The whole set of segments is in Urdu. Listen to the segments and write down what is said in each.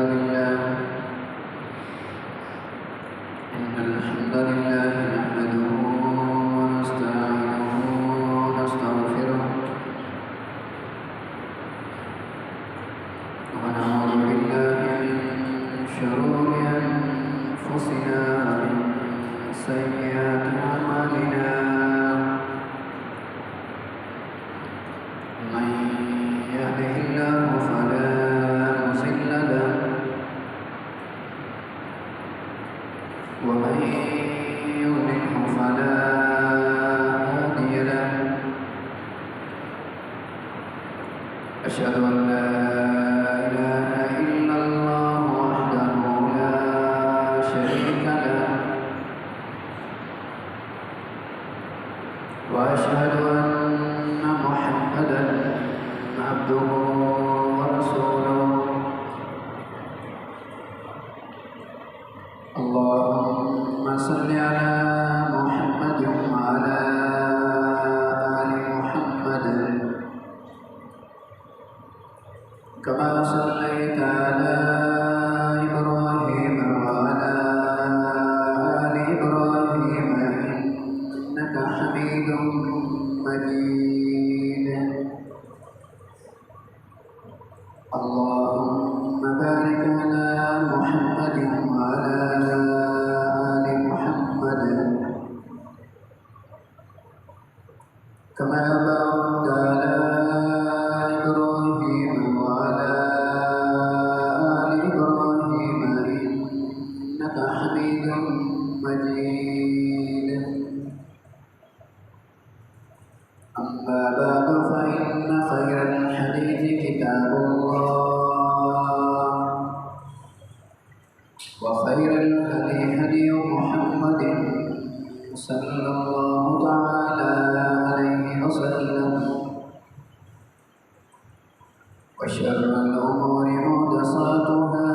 لله نحمده ونستعينه ونستغفره ونعوذ بالله من شرور أنفسنا ومن سيئات أعمالنا من يهده الله فلا مضل له ومن يضلله فلا هادي له أشهد أن لا إله إلا الله وحده لا شريك له وأشهد أن محمدا عبده ورسوله اللهم صل على محمد وعلى آل محمد كما صليت على إبراهيم وعلى آل إبراهيم إنك حميد مجيد اللهم بارك على محمد وعلى آل محمد كما باركت على إبراهيم وعلى آل إبراهيم إنك حميد مجيد أما بعد فإن خير الحديث كتاب الله وخير الهدي هدي محمد صلى الله تعالى عليه وسلم وشر الأمور محدثاتها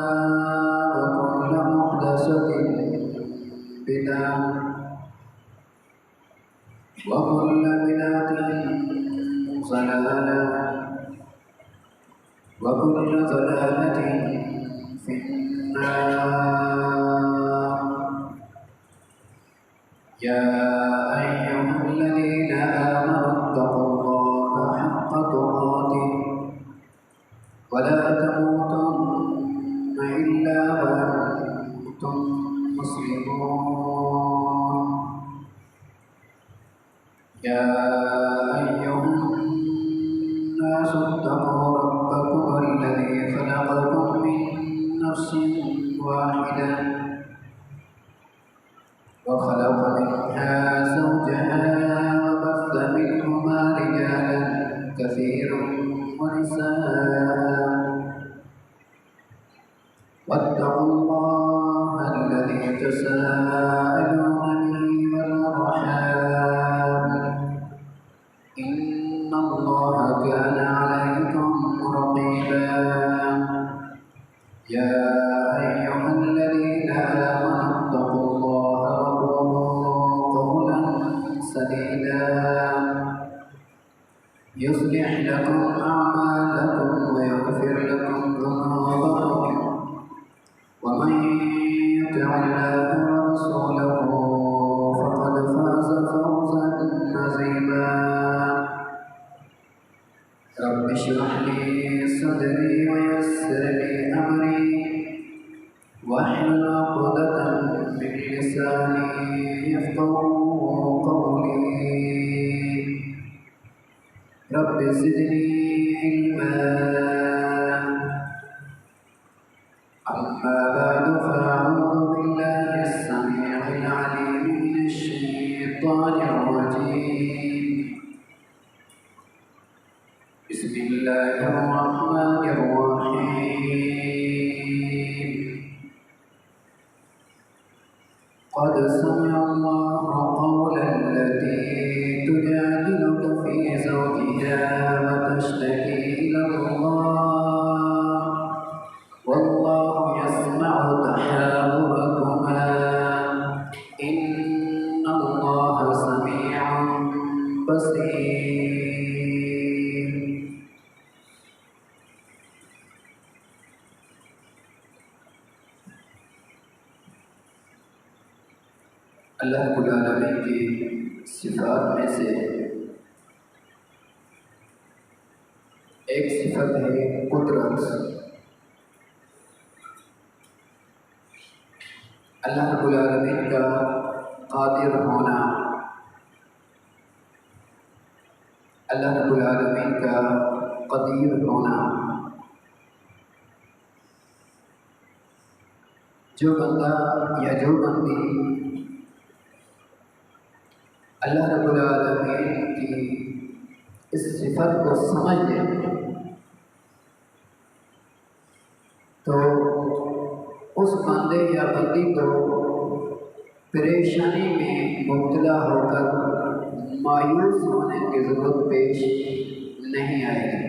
وكل محدثة بدعة وكل بدعة ضلالة وكل ضلالة في النار يا أيها الذين آمنوا اتقوا الله حق تقاته ولا تموتن إلا وأنتم مسلمون يا أيها الناس اتقوا ربكم الذي خلقكم من نفس واحدة وخلق منها زوجها وبث منهما رجالا كثيرا ونساء واتقوا الله الذي تساءلون به والأرحام إن الله كان عليكم رقيبا يا أيها الذين آمنوا اتقوا الله وقولوا قولا سديدا يصلح لكم أعمالكم ويغفر لكم ذنوبكم ومن يطع الله ورسوله فقد فاز فوزا عظيما رب اشرح لي صدري ويسر لي أمري واحلل عقدة من لساني يفقهوا قولي رب زدني علما أما بعد فأعوذ بالله السميع العليم من الشيطان الرجيم بسم الله الرحمن الرحيم قد سمع الله قول التي تجادلك في زوجها وتشتكي إلى الله والله يسمع تحاوركما إن الله سميع بصير اللہ رب العالمین کی صفات میں سے ایک صفت ہے قدرت۔ اللہ رب العالمین کا قادر ہونا، اللہ رب العالمین کا قدیر ہونا۔ جو بندہ یا جو بندی اللہ رب العالمین کی اس صفت کو سمجھ لے تو اس بندے یا بندی کو پریشانی میں مبتلا ہو کر مایوس ہونے کی ضرورت پیش نہیں آئے گی۔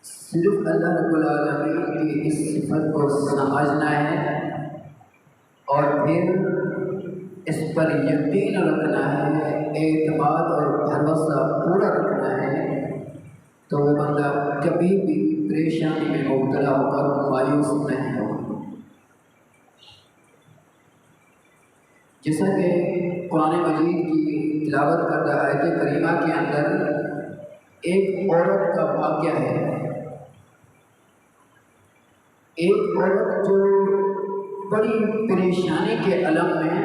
صرف اللہ رب العالمین کی اس صفت کو سمجھنا ہے اور پھر اس پر یقین رکھنا ہے، اعتماد اور بھروسہ پورا رکھنا ہے، تو وہ بندہ کبھی بھی پریشانی میں مبتلا ہو کر مایوس نہیں ہوگا۔ جیسا کہ قرآن مجید کی تلاوت کردہ آیت کریمہ کے اندر ایک عورت کا واقعہ ہے، ایک عورت جو بڑی پریشانی کے علم میں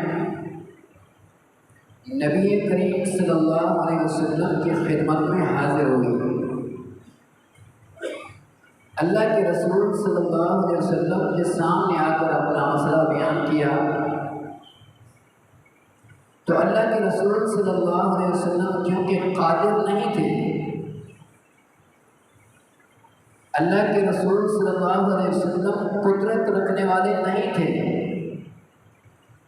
نبی کریم صلی اللہ علیہ وسلم کی خدمت میں حاضر ہوئی۔ اللہ کے رسول صلی اللہ علیہ وسلم کے سامنے آ کر اپنا مسئلہ بیان کیا تو اللہ کے رسول صلی اللہ علیہ وسلم کیونکہ قادر نہیں تھے، اللہ کے رسول صلی اللہ علیہ وسلم قدرت رکھنے والے نہیں تھے،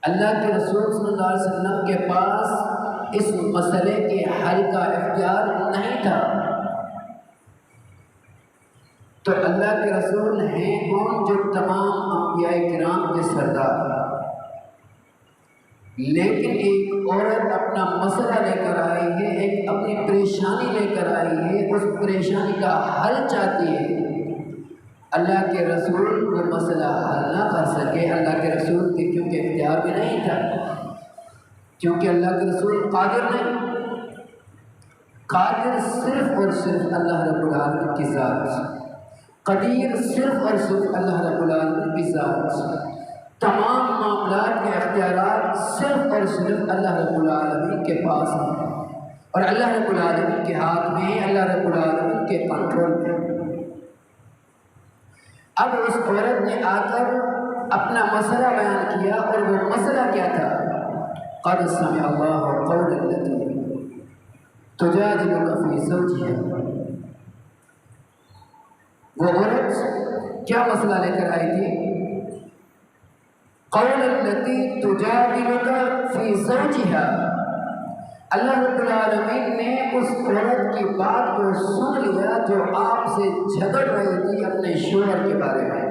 اللہ کے رسول صلی اللہ علیہ وسلم کے پاس اس مسئلے کے حل کا اختیار نہیں تھا، تو اللہ کے رسول ہیں کون؟ جو تمام انبیاء کرام کے سردار۔ لیکن ایک عورت اپنا مسئلہ لے کر آئی ہے، ایک اپنی پریشانی لے کر آئی ہے، اس پریشانی کا حل چاہتی ہے، اللہ کے رسول وہ مسئلہ حل نہ کر سکے۔ اللہ کے رسول کے کیونکہ اختیار بھی نہیں تھا، کیونکہ اللہ کے رسول قادر نہیں، قادر صرف اور صرف اللہ رب العالمین کی ذات، قدیر صرف اور صرف اللہ رب العالمین کی ذات، تمام معاملات کے اختیارات صرف اور صرف اللہ رب العالمین کے پاس ہیں، اور اللہ رب العالمین کے ہاتھ میں، اللہ رب العالمین کے کنٹرول میں۔ اب اس عورت نے آ کر اپنا مسئلہ بیان کیا، اور وہ مسئلہ کیا تھا؟ قد سمع اللہ قول التي تجادلك في زوجها۔ وہ عورت کیا مسئلہ لے کر آئی تھی؟ قول التي تجادلك في زوجها۔ اللہ رب العالمین نے اس عورت کی بات کو سن لیا جو آپ سے جھگڑ رہی تھی اپنے شوہر کے بارے میں،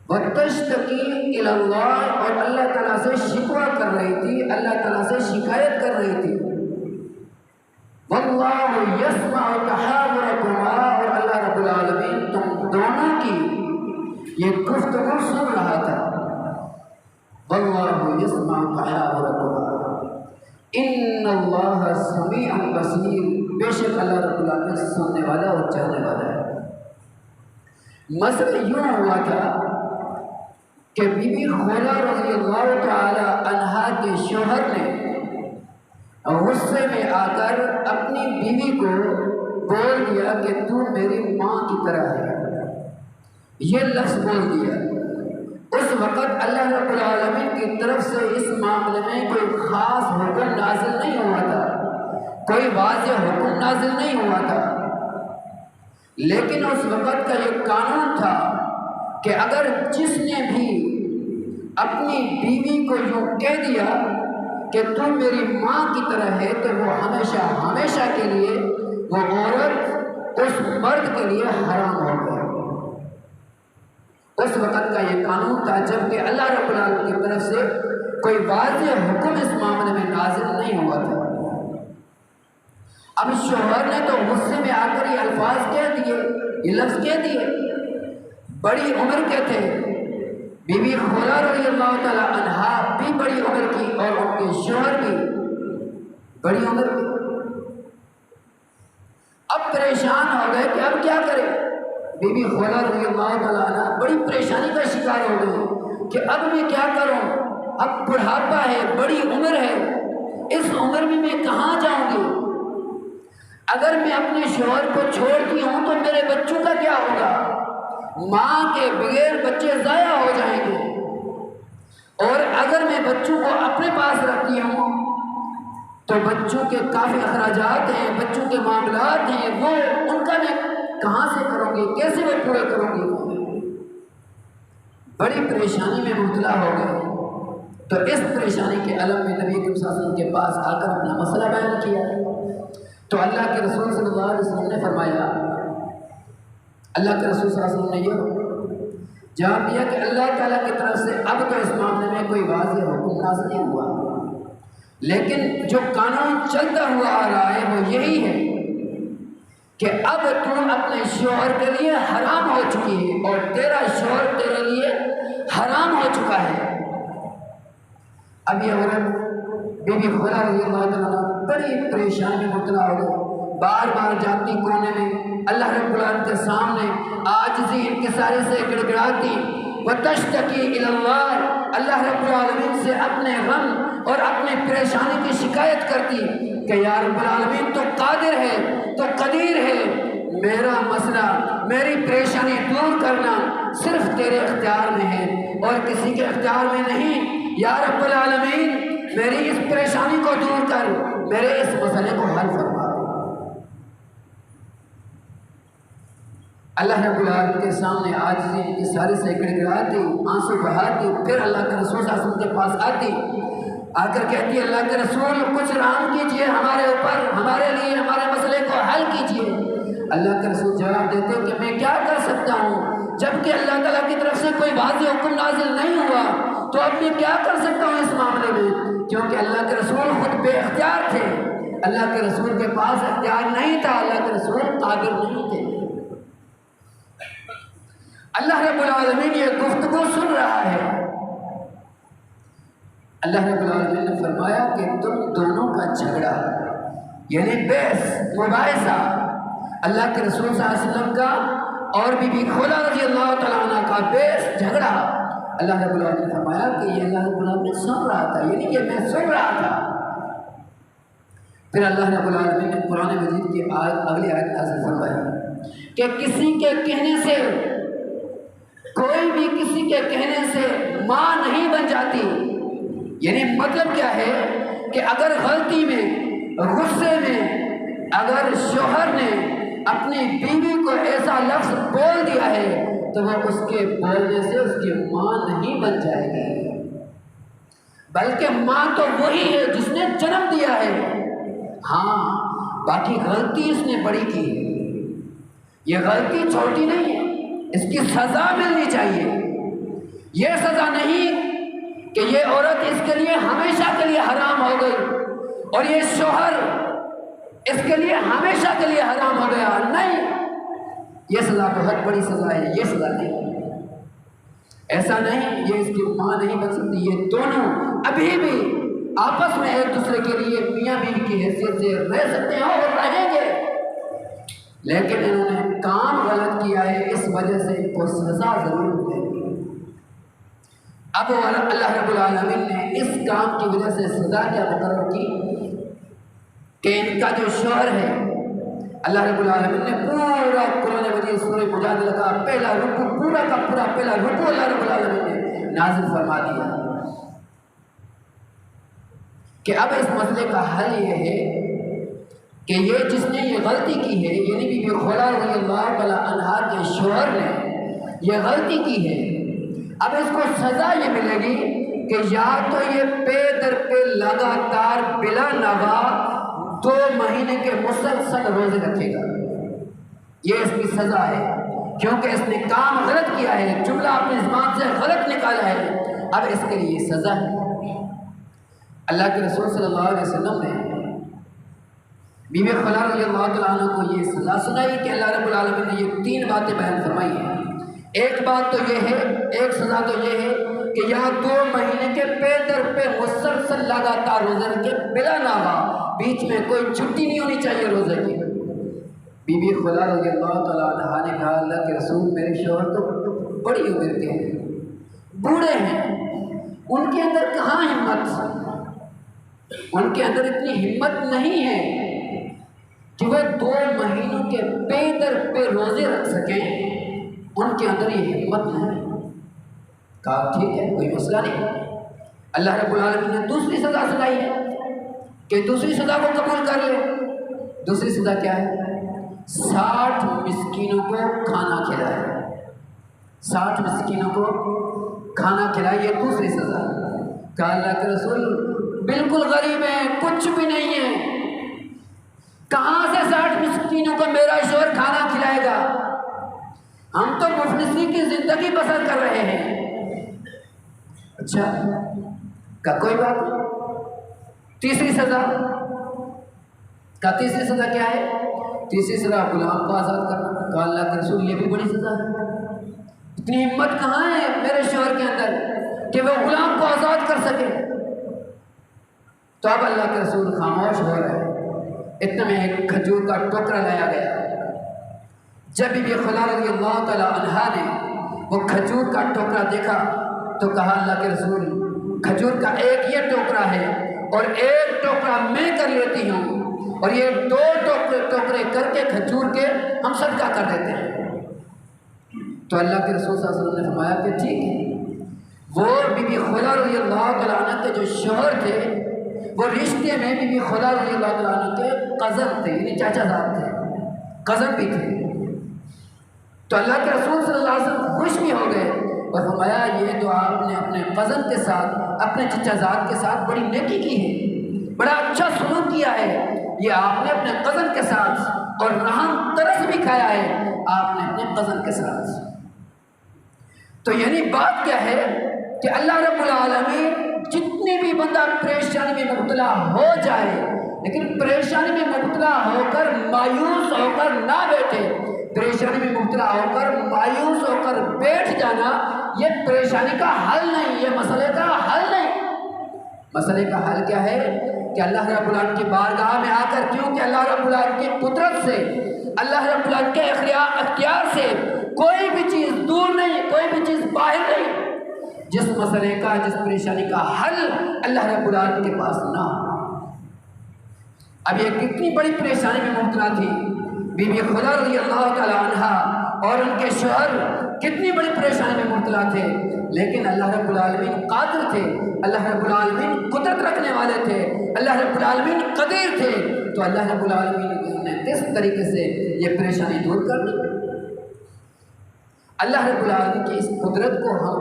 وَتَشْتَكِي إِلَى اللَّهِ، اور اللہ تعالیٰ سے شکوہ کر رہی تھی، اللہ تعالیٰ سے شکایت کر رہی تھی، وَاللَّهُ يَسْمَعُ تَحَاوُرَكُمَا، اور اللہ رب العالمین تم دونوں کی یہ گفتگو سن رہا تھا، وَاللَّهُ يَسْمَعُ تَحَاوُرَكُمَا ان اللہ سمیع بصیر، بے شک اللہ رب العالمین سننے والا اور جاننے والا ہے۔ مسئلہ یوں ہوا تھا کہ بی بی خولا رضی اللہ تعالی عنہا کے شوہر نے غصے میں آ کر اپنی بیوی کو بول دیا کہ تو میری ماں کی طرح ہے، یہ لفظ بول دیا۔ اس وقت اللہ رب العالمین کی طرف سے اس معاملے میں کوئی خاص حکم نازل نہیں ہوا تھا، کوئی واضح حکم نازل نہیں ہوا تھا، لیکن اس وقت کا یہ قانون تھا کہ اگر جس نے بھی اپنی بیوی کو یوں کہہ دیا کہ تم میری ماں کی طرح ہے، تو وہ ہمیشہ ہمیشہ کے لیے وہ عورت اس مرد کے لیے حرام ہو گئی۔ اس وقت کا یہ قانون تھا، جبکہ اللہ رب العالمین کی طرف سے کوئی واضح حکم اس معاملے میں نازل نہیں ہوا تھا۔ اب شوہر نے تو غصے میں آ کر یہ الفاظ کہہ دیے، یہ لفظ کہہ دیے، بڑی عمر کے تھے، بی بی خولا رضی اللہ تعالی عنہا بھی بڑی عمر کی اور ان کے شوہر بھی بڑی عمر کی۔ اب پریشان ہو گئے کہ اب کیا کریں۔ بی بی خولا رضی اللہ تعالی عنہا بڑی پریشانی کا شکار ہو گئی کہ اب میں کیا کروں، اب بڑھاپا ہے، بڑی عمر ہے، اس عمر میں کہاں جاؤں گی؟ اگر میں اپنے شوہر کو چھوڑتی ہوں تو میرے بچوں کا کیا ہوگا؟ ماں کے بغیر بچے ضائع ہو جائیں گے، اور اگر میں بچوں کو اپنے پاس رکھتی ہوں تو بچوں کے کافی اخراجات ہیں، بچوں کے معاملات ہیں، وہ ان کا میں کہاں سے کروں گی، کیسے میں پورے کروں گی؟ بڑی پریشانی میں مبتلا ہو گئے۔ تو اس پریشانی کے علم میں نبی کریم صلی اللہ علیہ وسلم کے پاس آ کر اپنا مسئلہ بیان کیا تو اللہ کے رسول صلی اللہ علیہ وسلم نے فرمایا، اللہ کے رسول صلی اللہ علیہ وسلم نے یہ جواب دیا کہ اللہ تعالیٰ کی طرف سے اب تو اس معاملے میں کوئی واضح حکم نازل نہیں ہوا، لیکن جو قانون چلتا ہوا آ رہا ہے وہ یہی ہے کہ اب تم اپنے شوہر کے لیے حرام ہو چکی ہے اور تیرا شوہر تیرے لیے حرام ہو چکا ہے۔ اب یہ عورت بی بی خولا رضی اللہ عنہ بڑی پریشانی میں مبتلا ہو گئی، بار بار جاتی کونے میں اللہ رب العالمین کے سامنے عاجزی انکساری سے گڑگڑاتی، وتشتکی الی اللہ، اللہ رب العالمین سے اپنے غم اور اپنے پریشانی کی شکایت کرتی کہ یا رب العالمین تو قادر ہے، تو قدیر ہے، میرا مسئلہ، میری پریشانی دور کرنا صرف تیرے اختیار میں ہے اور کسی کے اختیار میں نہیں۔ یا رب العالمین میری اس پریشانی کو دور کر، میرے اس مسئلے کو حل فرما۔ اللہ رب العالمین کے سامنے عاجزی انکساری سے گڑگڑاتی، آنسو بہاتی، پھر اللہ کے رسول صلی اللہ علیہ وسلم کے پاس آتی، آ کر کہتی ہے اللہ کے رسول کچھ رحم کیجئے ہمارے اوپر، ہمارے لیے ہمارے مسئلے کو حل کیجئے۔ اللہ کے رسول جواب دیتے کہ میں کیا کر سکتا ہوں، جبکہ اللہ تعالیٰ کی طرف سے کوئی واضح حکم نازل نہیں ہوا تو اب میں کیا کر سکتا ہوں اس معاملے میں، کیونکہ اللہ کے رسول خود بے اختیار تھے، اللہ کے رسول کے پاس اختیار نہیں تھا، اللہ کے رسول قادر نہیں تھے۔ اللہ رب العالمین یہ گفتگو سن رہا ہے۔ اللہ رب العالمین نے فرمایا کہ تم دونوں کا جھگڑا یعنی بحث مباحثہ اللہ کے رسول صلی اللہ علیہ وسلم کا اور بی بی خولا رضی اللہ تعالیٰ عنہ کا بحث جھگڑا، اللہ رب العالمین نے فرمایا کہ یہ اللہ رب العالمین سن رہا تھا، یعنی کہ میں سن رہا تھا۔ پھر اللہ رب العالمین نے قرآن مجید کی اگلی آیت نازل فرمائی کہ کسی کے کہنے سے، کوئی بھی کسی کے کہنے سے ماں نہیں بن جاتی، یعنی مطلب کیا ہے کہ اگر غلطی میں، غصے میں اگر شوہر نے اپنی بیوی کو ایسا لفظ بول دیا ہے تو وہ اس کے بولنے سے اس کی ماں نہیں بن جائے گی، بلکہ ماں تو وہی ہے جس نے جنم دیا ہے، ہاں باقی غلطی اس نے بڑی کی، یہ غلطی چھوٹی نہیں ہے، اس کی سزا ملنی چاہیے۔ یہ سزا نہیں کہ یہ عورت اس کے لیے ہمیشہ کے لیے حرام ہو گئی اور یہ شوہر اس کے لیے ہمیشہ کے لیے حرام ہو گیا، نہیں، یہ سزا بہت بڑی سزا ہے، یہ سزا نہیں، ایسا نہیں، یہ اس کی ماں نہیں بن سکتی، یہ دونوں ابھی بھی آپس میں ایک دوسرے کے لیے میاں بیوی کی حیثیت سے رہ سکتے ہیں اور رہیں گے، لیکن انہوں نے کام غلط کیا ہے، اس وجہ سے ان کو سزا ضرور ملے گی۔ اب اللہ رب العالمین نے اس کام کی وجہ سے سزا کیا مقرر کی کہ ان کا جو شوہر ہے، اللہ رب العالمین نے پورا قرآن مجید سورہ مجادلہ کا پہلا رکوع، پورا کا پورا پہلا رکوع اللہ رب العالمین نے نازل فرما دیا کہ اب اس مسئلے کا حل یہ ہے کہ یہ جس نے یہ غلطی کی ہے، یعنی بی بی خولا رضی اللہ تعالی عنہا کے شوہر نے یہ غلطی کی ہے، اب اس کو سزا یہ ملے گی کہ یا تو یہ پے در پہ لگاتار بلا نوا 2 مہینے کے مسلسل روزے رکھے گا، یہ اس کی سزا ہے، کیونکہ اس نے کام غلط کیا ہے، جملہ اپنی زبان سے غلط نکالا ہے، اب اس کے لیے سزا ہے۔ اللہ کے رسول صلی اللہ علیہ وسلم نے بی بی خولا رضی اللہ تعالیٰ عنہ کو یہ سزا سنائی کہ اللہ رب العالمین نے یہ 3 باتیں بیان فرمائی ہیں ایک بات تو یہ ہے، ایک سزا تو یہ ہے کہ یہاں 2 مہینے کے پے در پہ مسلسل لگاتار روزے رکھے بلا ناغا، بیچ میں کوئی چھٹی نہیں ہونی چاہیے روزے کی۔ بی بی خلا رضی اللہ تعالیٰ عنہ نے کہا اللہ کے رسول میرے شوہر تو بڑی عمر کے ہیں، بوڑھے ہیں، ان کے اندر کہاں ہمت، ان کے اندر اتنی ہمت نہیں ہے کہ وہ 2 مہینوں کے پے در پہ روزے رکھ سکیں، ان کے اندر یہ ہمت نہیں ہے۔ کہا ٹھیک ہے کوئی مسئلہ نہیں، اللہ رب العالمین نے دوسری سزا سنائی ہے کہ دوسری سزا کو قبول کر لے۔ دوسری سزا کیا ہے؟ 60 مسکینوں کو کھانا کھلائے، 60 مسکینوں کو کھانا کھلائے، یہ دوسری سزا۔ کہا اللہ کے رسول بالکل غریب ہیں، کچھ بھی نہیں ہے، کہاں سے 60 مسکینوں کو میرا شوہر کھانا کھلائے گا، ہم تو مفلسی کی زندگی بسر کر رہے ہیں۔ اچھا کہا کوئی بات نہیں، تیسری سزا۔ کہا تیسری سزا کیا ہے؟ تیسری سزا غلام کو آزاد کرنا۔ کہا اللہ کے رسول یہ بھی بڑی سزا ہے، اتنی ہمت کہاں ہے میرے شوہر کے اندر کہ وہ غلام کو آزاد کر سکے۔ تو اب اللہ کے رسول خاموش ہو رہے، اتنے میں ایک کھجور کا ٹوکرا لایا گیا۔ جب بھی خلا رضی اللہ تعالی عنہا نے وہ کھجور کا ٹوکرا دیکھا تو کہا اللہ کے رسول کھجور کا ایک یہ ٹوکرا ہے اور ایک ٹوکرا میں کر لیتی ہوں، اور یہ 2 ٹوکرے کر کے کھجور کے ہم صدقہ کر دیتے ہیں۔ تو اللہ کے رسول صلی اللہ علیہ وسلم نے فرمایا کہ ٹھیک ہے۔ وہ بی بی خلا رضی اللہ تعالیٰ عنہ کے جو شوہر تھے وہ رشتے میں بی بی خلا رضی اللہ تعالیٰ عنہ کے قزن تھے، یعنی چاچا زاد تھے، قزن بھی تھے۔ تو اللہ کے رسول صلی اللہ علیہ وسلم خوش بھی ہو گئے اور فرمایا یہ تو آپ نے اپنے قزن کے ساتھ، اپنے چچا زاد کے ساتھ بڑی نیکی کی ہے، بڑا اچھا سلوک کیا ہے، یہ آپ نے اپنے قزن کے ساتھ، اور رحم ترس بھی کھایا ہے آپ نے اپنے قزن کے ساتھ۔ تو یعنی بات کیا ہے کہ اللہ رب العالمین جتنی بھی بندہ پریشانی میں مبتلا ہو جائے، لیکن پریشانی میں مبتلا ہو کر مایوس ہو کر نہ بیٹھے، پریشانی میں مبتلا ہو کر مایوس ہو کر بیٹھ جانا یہ پریشانی کا حل نہیں، یہ مسئلے کا حل نہیں۔ مسئلے کا حل کیا ہے کہ اللہ رب العالمین کی بارگاہ میں آ کر، کیونکہ اللہ رب العالمین کی قدرت سے، اللہ رب العالمین کے اختیار سے کوئی بھی چیز دور نہیں، کوئی بھی چیز باہر نہیں۔ جس مسئلے کا، جس پریشانی کا حل اللہ رب العالمین کے پاس نہ ہو۔ اب یہ کتنی بڑی پریشانی میں مبتلا تھی بی بی خلا رضی اللہ تعالی عنہ اور ان کے شوہر، کتنی بڑی پریشانی میں مبتلا تھے، لیکن اللہ رب العالمین قادر تھے، اللہ رب العالمین قدرت رکھنے والے تھے، اللہ رب العالمین قدیر تھے۔ تو اللہ رب العالمین نے کس طریقے سے یہ پریشانی دور کر دی۔ اللہ رب العالمین کی اس قدرت کو ہم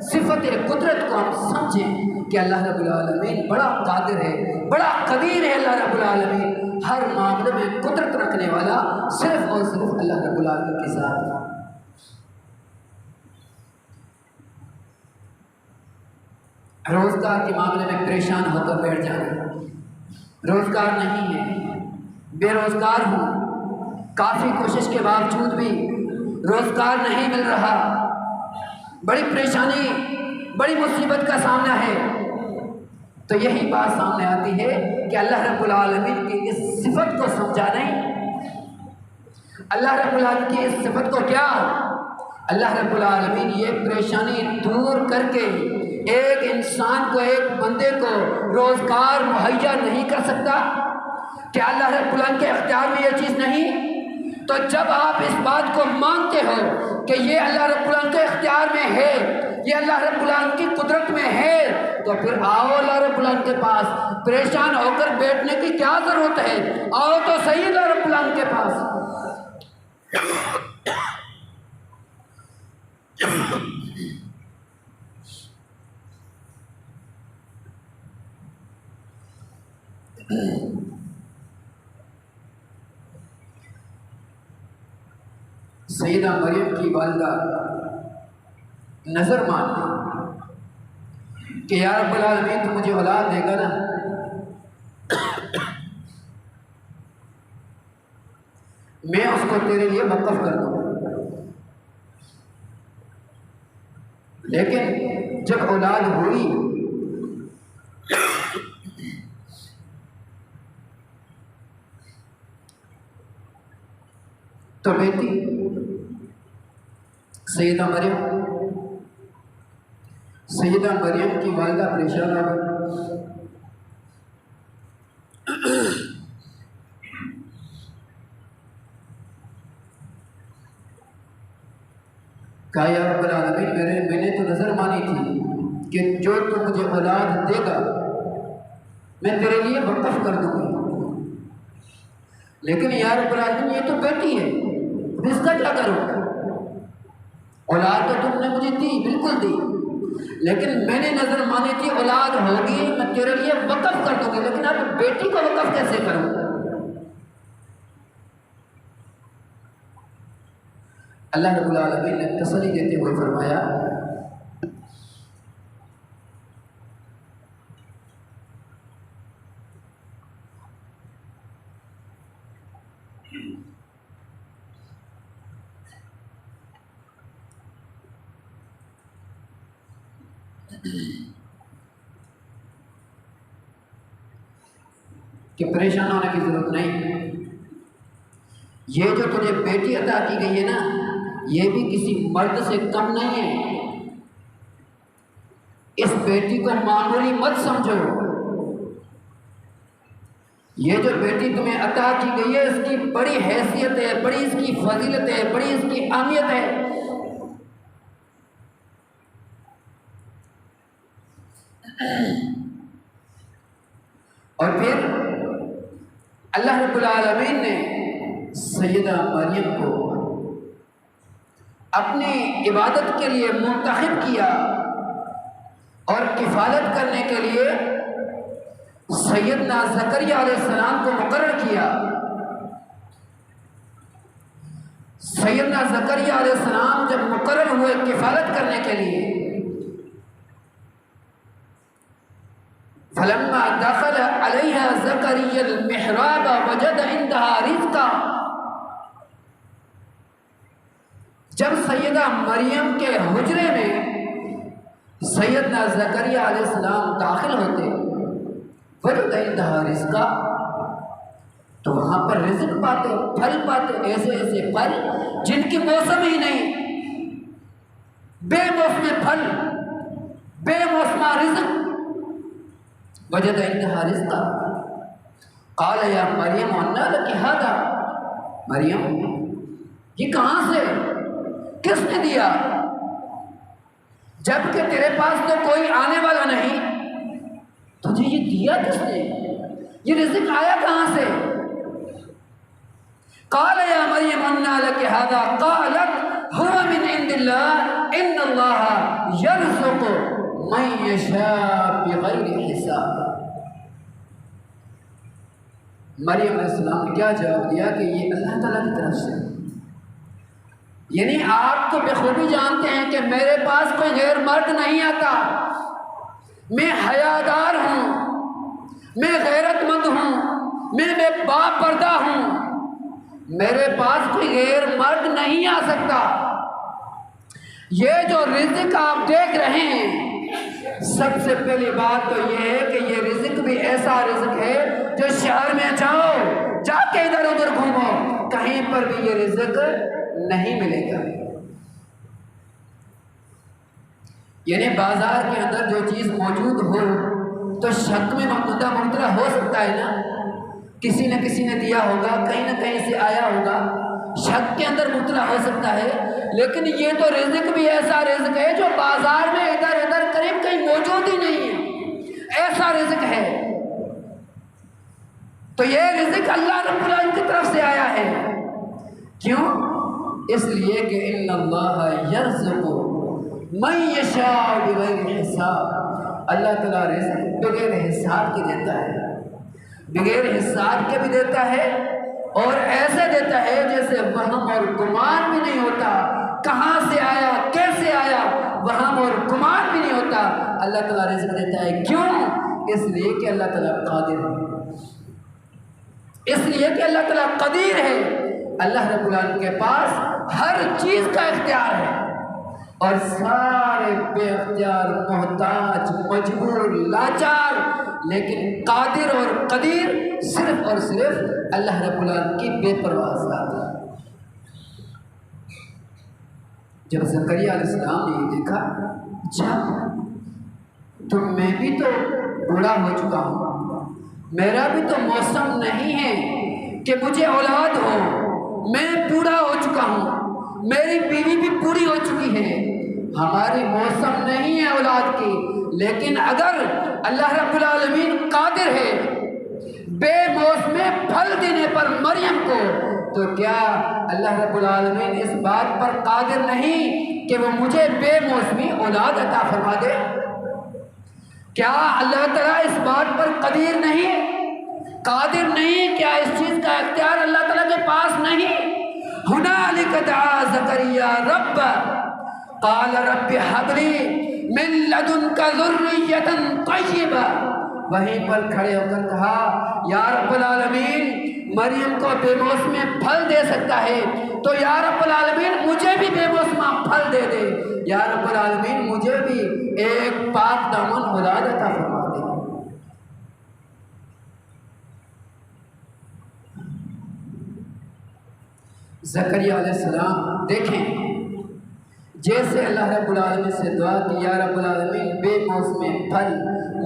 صفت قدرت کو ہم سمجھیں کہ اللہ رب العالمین بڑا قادر ہے، بڑا قدیر ہے۔ اللہ رب العالمین ہر معاملے میں قدرت رکھنے والا صرف اور صرف اللہ رب العالمین کی ذات ہے۔ روزگار کے معاملے میں پریشان ہو کر بیٹھ جانا، روزگار نہیں ہے، بے روزگار ہوں، کافی کوشش کے باوجود بھی روزگار نہیں مل رہا، بڑی پریشانی، بڑی مصیبت کا سامنا ہے۔ تو یہی بات سامنے آتی ہے کہ اللہ رب العالمین کی اس صفت کو سمجھا نہیں۔ اللہ رب العالمین کی اس صفت کو کیا، اللہ رب العالمین یہ پریشانی دور کر کے ایک انسان کو، ایک بندے کو روزگار مہیا نہیں کر سکتا؟ کیا اللہ رب العالمین کے اختیار میں یہ چیز نہیں؟ تو جب آپ اس بات کو مانتے ہو کہ یہ اللہ رب العالمین کے اختیار میں ہے، یہ اللہ رب العالمین کی قدرت میں ہے، تو پھر آؤ اللہ رب العالمین کے پاس، پریشان ہو کر بیٹھنے کی کیا ضرورت ہے؟ آؤ تو صحیح اللہ رب العالمین کے پاس۔ سیدہ مریم کی والدہ نظر مان لی کہ یا رب العالمین تو مجھے اولاد دے گا نا، میں اس کو تیرے لیے وقف کر دوں گا۔ لیکن جب اولاد ہوئی تو بیٹی سیدہ مریم کی والدہ پریشان ہو گئی۔ کہا یا رب العالمین، میں نے تو نظر مانی تھی کہ جو تو مجھے اولاد دے گا میں تیرے لیے وقف کر دوں گی، لیکن یا رب العالمین یہ تو بیٹی ہے، اس کا کیا کروں؟ اولاد تو تم نے مجھے دی، بالکل دی، لیکن میں نے نظر مانی تھی اولاد ہوگی میں تیرے لیے وقف کر دوں گی، لیکن اب بیٹی کو وقف کیسے کروں؟ اللہ رب العالمین نے تسلی دیتے ہوئے فرمایا کہ پریشان ہونے کی ضرورت نہیں، یہ جو تجھے بیٹی عطا کی گئی ہے نا، یہ بھی کسی مرد سے کم نہیں ہے، اس بیٹی کو معمولی مت سمجھو، یہ جو بیٹی تمہیں عطا کی گئی ہے اس کی بڑی حیثیت ہے، بڑی اس کی فضیلت ہے، بڑی اس کی اہمیت ہے۔ اور پھر اللہ رب العالمین نے سیدہ مریم کو اپنی عبادت کے لیے منتخب کیا اور کفالت کرنے کے لیے سیدنا زکریا علیہ السلام کو مقرر کیا۔ سیدنا زکریا علیہ السلام جب مقرر ہوئے کفالت کرنے کے لیے، فلما دخل علیہا زکریا المحراب وجد عندہا رزقا، جب سیدہ مریم کے حجرے میں سیدنا زکریا علیہ السلام داخل ہوتے، وجد عندہا رزقا، تو وہاں پر رزق پاتے، پھل پاتے، ایسے ایسے پھل جن کی موسم ہی نہیں، بے موسم پھل، بے موسم رزق۔ وجد عندہا رزقا قال یا مریم انا لک ھذا، مریم یہ کہاں سے، کس نے دیا، جبکہ تیرے پاس تو کوئی آنے والا نہیں، تجھے یہ دیا کس نے، یہ رزق آیا کہاں سے؟ قال یا مریم انا لک ھذا قالت هو من عند اللہ ان اللہ یرزق من یشاء بغیر حساب۔ مریم علیہ السلام نے کیا جواب دیا کہ یہ اللہ تعالیٰ کی طرف سے، یعنی آپ تو بخوبی جانتے ہیں کہ میرے پاس کوئی غیر مرد نہیں آتا، میں حیادار ہوں، میں غیرت مند ہوں، میں باپ پردہ ہوں، میرے پاس کوئی غیر مرد نہیں آ سکتا۔ یہ جو رزق آپ دیکھ رہے ہیں، سب سے پہلی بات تو یہ ہے کہ یہ رزق بھی ایسا رزق ہے جو شہر میں جاؤ، جا کے ادھر ادھر گھومو، کہیں پر بھی یہ رزق نہیں ملے گا۔ یعنی بازار کے اندر جو چیز موجود ہو تو شک میں مبتلا ہو سکتا ہے نا، کسی نے دیا ہوگا، کہیں نہ کہیں سے آیا ہوگا، شک کے اندر مبتلا ہو سکتا ہے، لیکن یہ تو رزق بھی ایسا رزق ہے جو بازار میں ادھر ادھر قریب کہیں موجود ہی نہیں ہے، ایسا رزق ہے۔ تو یہ رزق اللہ رب العالمین کی طرف سے آیا ہے، کیوں؟ اس لیے کہ ان اللہ یرزق من یشاء بغیر حساب، اللہ تعالیٰ رزق بغیر حساب کے دیتا ہے، بغیر حساب کے بھی دیتا ہے اور ایسے دیتا ہے جیسے وہم اور گمان بھی نہیں ہوتا، کہاں سے آیا کیسے آیا وہم اور گمان بھی نہیں ہوتا، اللہ تعالیٰ رزق دیتا ہے۔ کیوں؟ اس لیے کہ اللہ تعالیٰ قادر ہے، اس لیے کہ اللہ تعالیٰ قدیر ہے، اللہ رب العالمین کے پاس ہر چیز کا اختیار ہے، اور سارے بے اختیار، محتاج، مجبور، لاچار، لیکن قادر اور قدیر صرف اور صرف اللہ رب العالمین کی بے پرواہ ذات ہے۔ جب زکریا علیہ السلام نے یہ دیکھا، اچھا تو میں بھی تو بوڑھا ہو چکا ہوں، میرا بھی تو موسم نہیں ہے کہ مجھے اولاد ہو، میں بوڑھا ہو چکا ہوں، میری بیوی بھی پوری ہو چکی ہے، ہماری موسم نہیں ہے اولاد کی، لیکن اگر اللہ رب العالمین قادر ہے بے موسمے پھل دینے پر مریم کو، تو کیا اللہ رب العالمین اس بات پر قادر نہیں کہ وہ مجھے بے موسمی اولاد عطا فرما دے؟ کیا اللہ تعالیٰ اس بات پر قدیر نہیں، قادر نہیں؟ کیا اس چیز کا اختیار اللہ تعالیٰ کے پاس نہیں؟ ہنالک دعا زکریا رب قال رب ہب لی من لدنک ذریۃ طیبہ، وہیں پر کھڑے ہو کر کہا یا رب العالمین مریم کو بے موسم پھل دے سکتا ہے تو یا رب العالمین مجھے بھی بے موسمہ پھل دے دے، یا رب العالمین مجھے بھی ایک پاک دامن اولاد عطا فرما دے۔ زکریا علیہ السلام دیکھیں، جیسے اللہ رب العالمین سے دعا کی یا رب العالمین بے موسم پھل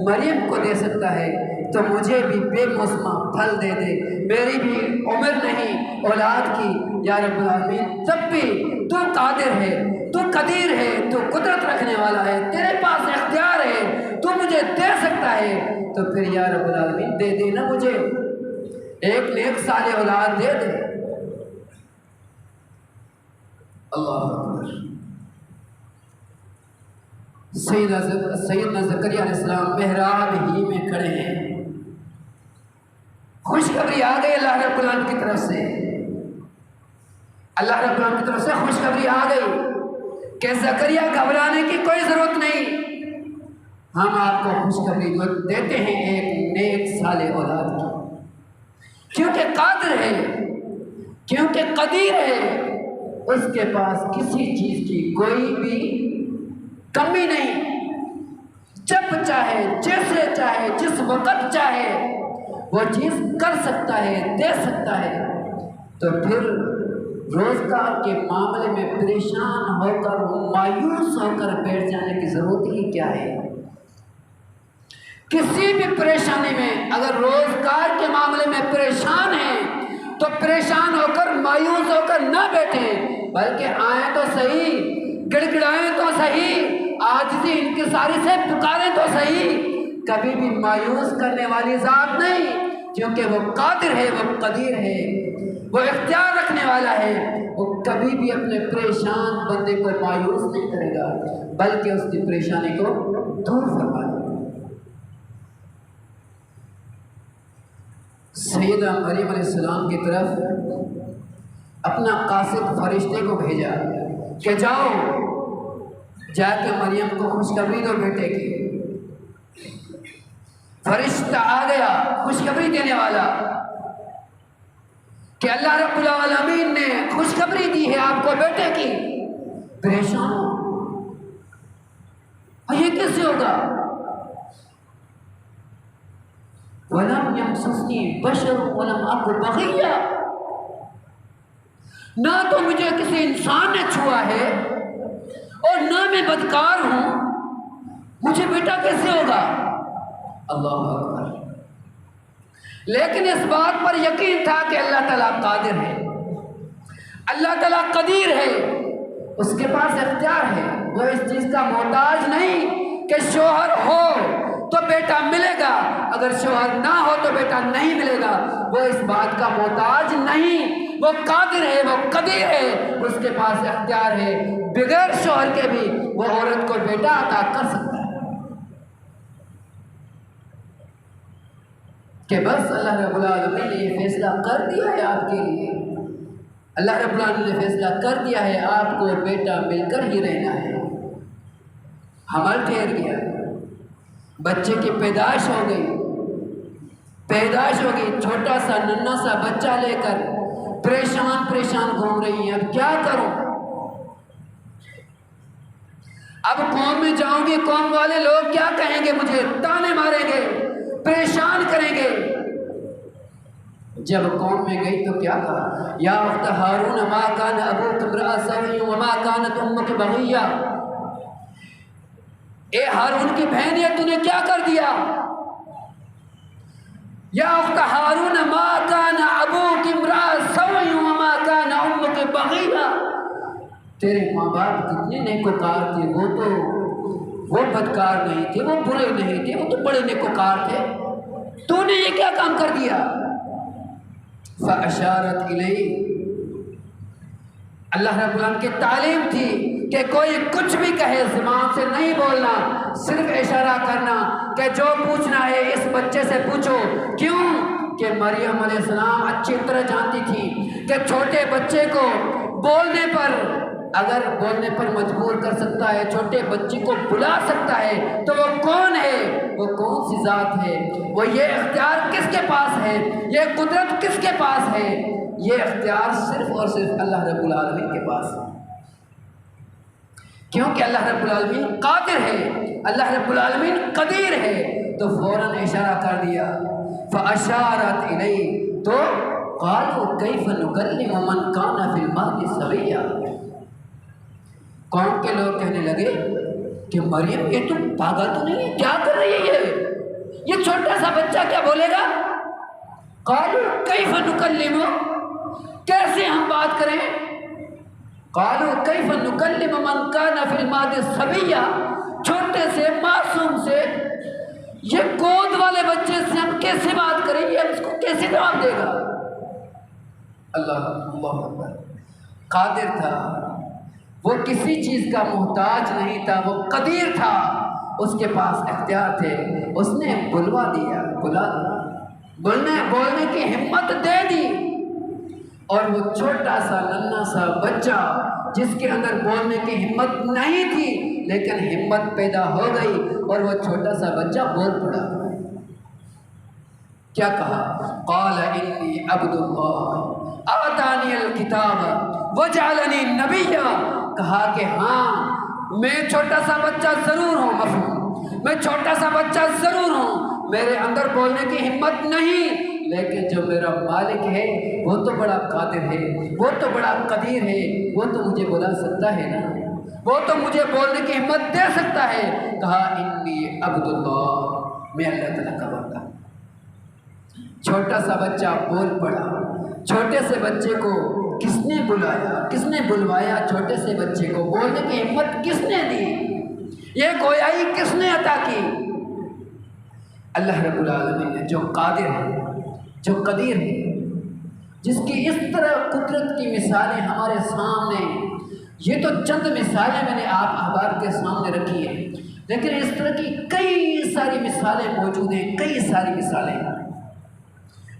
مریم کو دے سکتا ہے تو مجھے بھی بے موسمہ پھل دے دے، میری بھی عمر نہیں اولاد کی، یا رب العالمین تب بھی تو قادر ہے، تو قدیر ہے، تو قدرت رکھنے والا ہے، تیرے پاس اختیار ہے، تو مجھے دے سکتا ہے، تو پھر یا رب العالمین دے دے نا، مجھے ایک نیک صالح اولاد دے دے۔ اللہ اکبر۔ سیدنا زکریا علیہ السلام محراب ہی میں کھڑے ہیں، خوشخبری آ گئی اللہ رب العالمین کی طرف سے، اللہ رب العالمین کی طرف سے خوشخبری آ گئی کہ زکریا گھبرانے کی کوئی ضرورت نہیں، ہم آپ کو خوشخبری دیتے ہیں ایک نیک صالح اولاد کی، کیونکہ قادر ہے، کیونکہ قدیر ہے، اس کے پاس کسی چیز کی کوئی بھی کمی نہیں، جب چاہے، جیسے چاہے، جس وقت چاہے وہ چیز کر سکتا ہے، دے سکتا ہے۔ تو پھر روزگار کے معاملے میں پریشان ہو کر، مایوس ہو کر بیٹھ جانے کی ضرورت ہی کیا ہے؟ کسی بھی پریشانی میں اگر روزگار کے معاملے میں پریشان ہیں تو پریشان ہو کر، مایوس ہو کر نہ بیٹھیں، بلکہ آئیں تو صحیح، گڑ گڑائیں تو صحیح، عاجزی انکساری سے پکاریں تو صحیح، کبھی بھی مایوس کرنے والی ذات نہیں، کیونکہ وہ قادر ہے، وہ قدیر ہے، وہ اختیار رکھنے والا ہے، وہ کبھی بھی اپنے پریشان بندے کو مایوس نہیں کرے گا، بلکہ اس کی پریشانی کو دور فرما دے گا۔ سیدہ مریم علیہ السلام کی طرف اپنا قاصد فرشتے کو بھیجا کہ جاؤ، جا کے مریم کو خوشخبری دو بیٹے کی۔ فرشتہ آ گیا خوشخبری دینے والا کہ اللہ رب العالمین نے خوشخبری دی ہے آپ کو بیٹے کی، پریشان یہ کیسے ہوگا؟ وَلَمْ يَمْسَسْنِي بَشَرٌ وَلَمْ أَكُ بَغِيًّا، نہ تو مجھے کسی انسان نے چھوا ہے اور نہ میں بدکار ہوں، مجھے بیٹا کیسے ہوگا؟ اللہ اکبر۔ لیکن اس بات پر یقین تھا کہ اللہ تعالیٰ قادر ہے، اللہ تعالیٰ قدیر ہے، اس کے پاس اختیار ہے، وہ اس چیز کا محتاج نہیں کہ شوہر ہو تو بیٹا ملے گا، اگر شوہر نہ ہو تو بیٹا نہیں ملے گا، وہ اس بات کا محتاج نہیں، وہ قادر ہے، وہ قدیر ہے، اس کے پاس اختیار ہے، بغیر شوہر کے بھی وہ عورت کو بیٹا عطا کر سکتا ہے۔ کہ بس اللہ رب العالمین نے یہ فیصلہ کر دیا ہے آپ کے لیے، اللہ رب العالمین نے فیصلہ کر دیا ہے آپ کو بیٹا مل کر ہی رہنا ہے۔ حمل ٹھہر گیا، بچے کی پیدائش ہو گئی، چھوٹا سا ننھا سا بچہ لے کر پریشان گھوم رہی ہیں، اب کیا کروں؟ اب قوم میں جاؤں گی، قوم والے لوگ کیا کہیں گے؟ مجھے تانے ماریں گے، پریشان کریں گے۔ جب قوم میں گئی تو کیا کہا؟ یا اخت ہارون ما کان ابوک امرأ سوء وما کانت امک بغیہ، اے ہارون کی بہن یہ تو نے کیا کر دیا؟ یا اخت ہارون ما کان ابوک امرأ سوء وما کان امک بغیہ، تیرے ماں باپ کتنے نیکوکار تھے، وہ بدکار نہیں تھے، وہ برے نہیں تھے، وہ تو بڑے نیکوکار تھے، تو نے یہ کیا کام کر دیا؟ فَأَشَارَتْ إِلَيْهِ، اللہ رب العالمین کی تعلیم تھی کہ کوئی کچھ بھی کہے زبان سے نہیں بولنا، صرف اشارہ کرنا کہ جو پوچھنا ہے اس بچے سے پوچھو۔ کیوں کہ مریم علیہ السلام اچھی طرح جانتی تھی کہ چھوٹے بچے کو بولنے پر، اگر بولنے پر مجبور کر سکتا ہے، چھوٹے بچے کو بلا سکتا ہے، تو وہ کون ہے؟ وہ کون سی ذات ہے؟ وہ یہ اختیار کس کے پاس ہے؟ یہ قدرت کس کے پاس ہے؟ یہ اختیار صرف اور صرف اللہ رب العالمین کے پاس ہے، کیونکہ اللہ رب العالمین قادر ہے، اللہ رب العالمین قدیر ہے۔ تو فوراً اشارہ کر دیا، فَأَشَارَتْ إِلَيْهِ، تو قَالُوا كَيْفَ نُكَلِّمُ مَنْ كَانَ فِي الْمَهْدِ صَبِيًّا، قوم کے لوگ کہنے لگے کہ مریم یہ تو پاگل تو نہیں ہے، کیا کر رہی ہے یہ چھوٹا سا بچہ کیا بولے گا؟ قَالُوا كَيْفَ نُكَلِّمُ، کیسے ہم بات کریں؟ قَالُوا كَيْفَ نُكَلِّمُ مَنْ كَانَ فِي الْمَهْدِ صَبِيًّا، چھوٹے سے معصوم سے، یہ گود والے بچے سے ہم کیسے بات کریں؟ یہ ہم اس کو کیسے جواب دے گا؟ اللہ اکبر، قادر تھا، وہ کسی چیز کا محتاج نہیں تھا، وہ قدیر تھا، اس کے پاس اختیار تھے، اس نے بلوا دیا، بلا دیا، بولنے کی ہمت دے دی، اور وہ چھوٹا سا ننھا سا بچہ جس کے اندر بولنے کی ہمت نہیں تھی لیکن ہمت پیدا ہو گئی، اور وہ چھوٹا سا بچہ بول پڑا۔ کیا کہا؟ قال انی عبد اللہ آتانی الکتاب وجعلنی نبیا، کہا کہ ہاں میں چھوٹا سا بچہ ضرور ہوں، مفہوم، میں چھوٹا سا بچہ ضرور ہوں، میرے اندر بولنے کی ہمت نہیں، لیکن جو میرا مالک ہے وہ تو بڑا قادر ہے، وہ تو بڑا قدیر ہے، وہ تو مجھے بلا سکتا ہے نا، وہ تو مجھے بولنے کی ہمت دے سکتا ہے۔ کہا انی عبد اللہ، میں اللہ تعالیٰ کا بندہ۔ چھوٹا سا بچہ بول پڑا، چھوٹے سے بچے کو کس نے بلایا، کس نے بلوایا؟ چھوٹے سے بچے کو بولنے کی ہمت کس نے دی؟ یہ گویائی کس نے عطا کی؟ اللہ رب العالمین نے، جو قادر ہے، جو قدیر ہے، جس کی اس طرح قدرت کی مثالیں ہمارے سامنے، یہ تو چند مثالیں میں نے آپ احباب کے سامنے رکھی ہیں، لیکن اس طرح کی کئی ساری مثالیں موجود ہیں، کئی ساری مثالیں،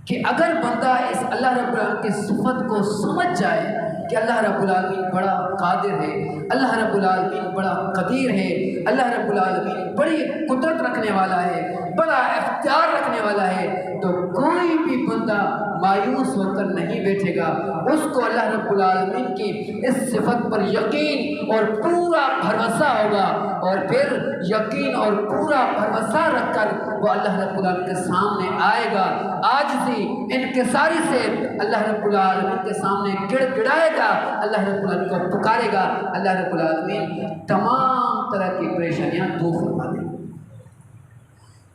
کہ اگر بندہ اس اللہ رب العالمین کی صفت کو سمجھ جائے کہ اللہ رب العالمین بڑا قادر ہے، اللہ رب العالمین بڑا قدیر ہے، اللہ رب العالمین بڑی قدرت رکھنے والا ہے، بڑا اختیار رکھنے والا ہے، تو کوئی بھی بندہ مایوس ہو کر نہیں بیٹھے گا، اس کو اللہ رب العالمین کی اس صفت پر یقین اور پورا بھروسہ ہوگا، اور پھر یقین اور پورا بھروسہ رکھ کر وہ اللہ رب العالمین کے سامنے آئے گا، عاجزی انکساری سے اللہ رب العالمین کے سامنے گڑ گڑائے گا، اللہ رب العالمین کو پکارے گا، اللہ رب العالمین تمام طرح کی پریشانیاں دور فرما دے گا۔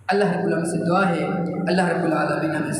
اللہ رب العالمین سے دعا ہے، اللہ رب العالمین ہمیں